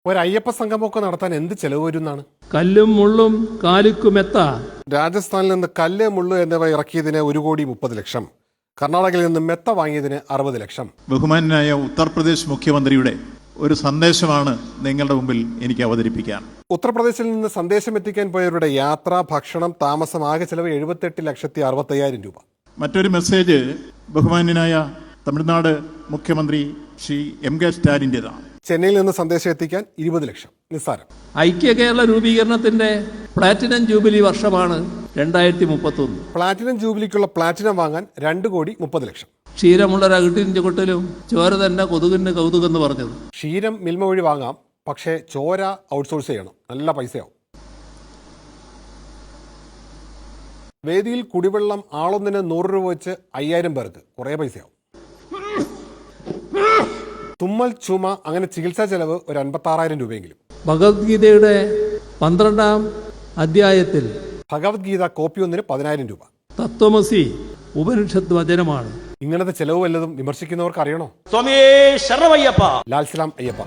ഒരു അയ്യപ്പ സംഗമമൊക്കെ നടത്താൻ എന്ത് ചെലവ് വരുന്നാണ്? കല്ലും മുള്ളും കാലിക്കുമെത്ത. രാജസ്ഥാനിൽ നിന്ന് കല്ല് മുള്ളു എന്നിവ ഇറക്കിയതിന് 1,30,00,000. കർണാടകയിൽ നിന്ന് മെത്ത വാങ്ങിയതിന് 60 ലക്ഷം. ബഹുമാനായ ഉത്തർപ്രദേശ് മുഖ്യമന്ത്രിയുടെ ഒരു സന്ദേശമാണ് നിങ്ങളുടെ മുമ്പിൽ എനിക്ക് അവതരിപ്പിക്കാൻ. ഉത്തർപ്രദേശിൽ നിന്ന് സന്ദേശം എത്തിക്കാൻ പോയവരുടെ യാത്ര, ഭക്ഷണം, താമസം ആകെ ചെലവ് 78,65,000 രൂപ. മറ്റൊരു മെസ്സേജ് ബഹുമാന്യനായ തമിഴ്നാട് മുഖ്യമന്ത്രി ശ്രീ എം കെ സ്റ്റാലിൻ്റെതാണ്. ചെന്നൈയിൽ നിന്ന് സന്ദേശം എത്തിക്കാൻ 20 ലക്ഷം. നിസ്സാരം. ഐക്യ കേരള രൂപീകരണത്തിന്റെ പ്ലാറ്റിനം ജൂബിലി വർഷമാണ് 2031. പ്ലാറ്റിനം ജൂബിലിക്കുള്ള പ്ലാറ്റിനം വാങ്ങാൻ 2,30,00,000. ക്ഷീരമുള്ളൊരകിട്ടിൻ്റെ കൊട്ടിലും ചോര തന്നെ കൊതുകിന് കൗതുകെന്ന് പറഞ്ഞത്. ക്ഷീരം മിൽമ വഴി വാങ്ങാം, പക്ഷേ ചോര ഔട്ട്സോഴ്സ് ചെയ്യണം. നല്ല പൈസയാവും. വേദിയിൽ കുടിവെള്ളം ആളൊന്നിന് 100 രൂപ വെച്ച് 5,000 പേർക്ക്. കുറേ പൈസയാവും. തുമ്മൽ, ചുമ, അങ്ങനെ ചികിത്സാ ചെലവ് ഒരു 56,000 രൂപയെങ്കിലും. ഭഗവത്ഗീതയുടെ 12ാം അധ്യായത്തിൽ ഭഗവത്ഗീത കോപ്പി ഒന്നിന് 10,000 രൂപ. തത്വമസി ഉപനിഷത്ത് വചനമാണ്. ഇങ്ങനത്തെ ചെലവ് വല്ലതും വിമർശിക്കുന്നവർക്ക് അറിയണോ? സ്വാമിയേ ശരണമയ്യപ്പ. ലാൽ സലാം അയ്യപ്പ.